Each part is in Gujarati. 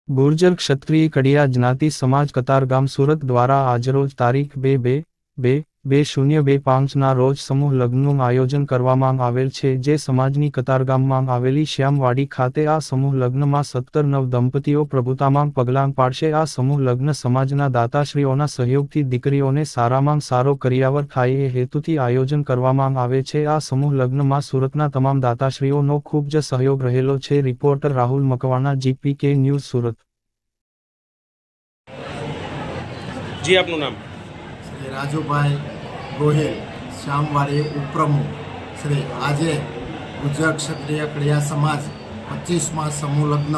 ગુર્જર ક્ષત્રિય કડિયા જ્ઞાતિ સમાજ કતારગામ સુરત દ્વારા આજરોજ તારીખ 2/2/2025ના રોજ સમૂહ લગ્નનું આયોજન કરવામાં આવેલ છે, જે સમાજની કતારગામમાં આવેલી શ્યામવાડી ખાતે આ સમૂહ લગ્નમાં 17 નવ દંપતીઓ પ્રભુતામાં પગલાં પાડશે। આ સમૂહ લગ્ન સમાજના દાતાશ્રીઓના સહયોગથી દીકરીઓને સારામાં સારો કરિયાવર થાય એ હેતુથી આયોજન કરવામાં આવે છે। આ સમૂહ લગ્નમાં સુરતના તમામ દાતાશ્રીઓનો ખૂબ જ સહયોગ રહેલો છે। Reporter Rahul Makwana, GPK news, Surat. जी, आपનું નામ? શ્રી રાજુભાઈ ગોહિલ, શ્યામવાડી ઉપપ્રમુખ શ્રી। આજે ગુર્જર ક્ષત્રિય કડિયા સમાજ 25મા સમૂહ લગ્ન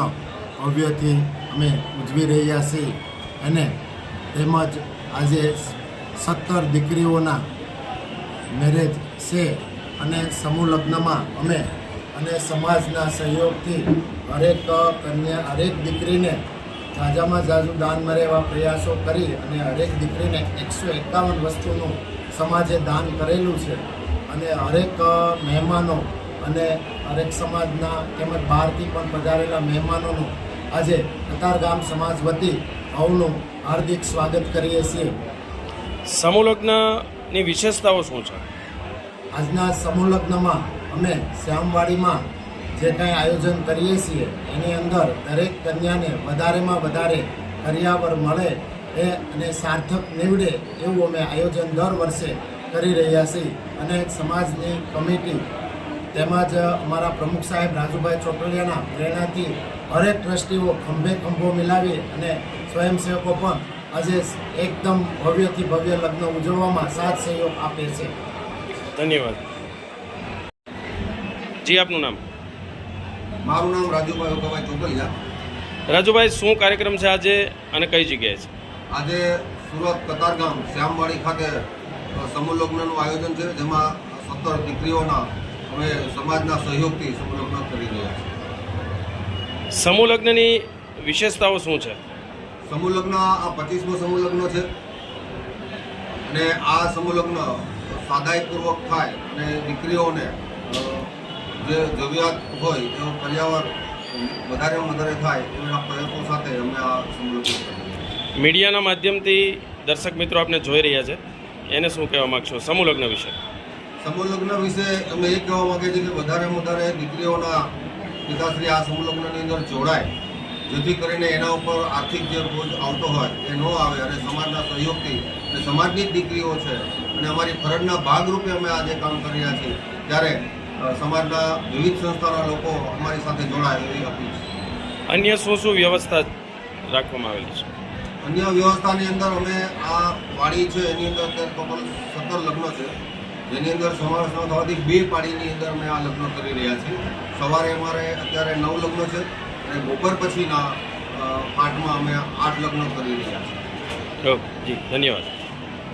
ભવ્યથી અમે ઉજવી રહ્યા છીએ અને તેમજ આજે 17 દીકરીઓના મેરેજ છે અને સમૂહ લગ્નમાં અમે અને સમાજના સહયોગથી હરેક કન્યા હરેક દીકરીને ઝાઝામાં ઝાઝું દાન મળે એવા પ્રયાસો કરી અને હરેક દીકરીને 151 વસ્તુનું સમાજે દાન કરેલું છે અને હરેક મહેમાનો અને હરેક સમાજના તેમજ બહારથી પણ પધારેલા મહેમાનોનું આજે કતારગામ સમાજ વતી સૌનું હાર્દિક સ્વાગત કરીએ છીએ। સમૂહ લગ્નની વિશેષતાઓ શું છે? આજના સમૂહ લગ્નમાં અમે શ્યામવાડીમાં જે કંઈ આયોજન કરીએ છીએ એની અંદર દરેક કન્યાને વધારેમાં વધારે કરિયાવર મળે એ અને સાર્થક નીવડે એવું અમે આયોજન દર વર્ષે કરી રહ્યા છીએ અને સમાજની કમિટી તેમજ અમારા પ્રમુખ સાહેબ રાજુભાઈ ચોટલિયાના પ્રેરણાથી હરેક ટ્રસ્ટીઓ ખંભે ખંભો મિલાવી અને સ્વયંસેવકો પણ આજે એકદમ ભવ્યથી ભવ્ય લગ્ન ઉજવવામાં સાથ સહયોગ આપે છે। ધન્યવાદ। જી, આપનું નામ? મારું નામ રાજુભાઈ ઓકાભાઈ ચોટલિયા। રાજુભાઈ, શું કાર્યક્રમ છે આજે અને કઈ જગ્યાએ છે? આજે સુરત કતારગામ શ્યામવાડી ખાતે સમૂહ લગ્નનું આયોજન છે, જેમાં 17 દીકરીઓના અમે સમાજના સહયોગથી સમૂહ લગ્ન કરી રહ્યા છીએ। સમૂહ લગ્નની વિશેષતાઓ શું છે? સમૂહ લગ્ન આ 25મો સમૂહ લગ્ન છે અને આ સમૂહ લગ્ન સાદાઈપૂર્વક થાય અને દીકરીઓને જે જરૂરિયાત હોય એવો કરિયાવર વધારેમાં વધારે થાય એવા પ્રયત્નો સાથે અમે આ સમૂહ લગ્ન કરીએ છીએ। મીડિયાના માધ્યમથી દર્શક મિત્રો આપને જોઈ રહ્યા છે, એને શું કહેવા માગશો સમૂહ લગ્ન વિશે? સમૂહ લગ્ન વિશે અમે એ કહેવા માગીએ છીએ કે વધારેમાં વધારે દીકરીઓના પિતાશ્રી આ સમૂહ લગ્નની અંદર જોડાય, જેથી કરીને એના ઉપર આર્થિક જે બોજ આવતો હોય એ ન આવે અને સમાજના સહયોગથી અને સમાજની જ દીકરીઓ છે અને અમારી ફરજના ભાગરૂપે અમે આજે કામ કરી રહ્યા છીએ, ત્યારે સમાજના વિવિધ સંસ્થાના લોકો અમારી સાથે જોડાય એવી અપીલ છે। અન્ય શું શું વ્યવસ્થા રાખવામાં આવેલી છે? અન્ય વ્યવસ્થાની અંદર અમે આ વાડી છે એની અંદર અત્યારે ટોટલ 17 લગ્ન છે, જેની અંદર સમાવેશ ન થવાથી 2 પાડીની અંદર અમે આ લગ્ન કરી રહ્યા છીએ। સવારે અમારે અત્યારે 9 લગ્ન છે અને બપોર પછીના પાઠમાં અમે 8 લગ્ન કરી રહ્યા છીએ। જી, ધન્યવાદ।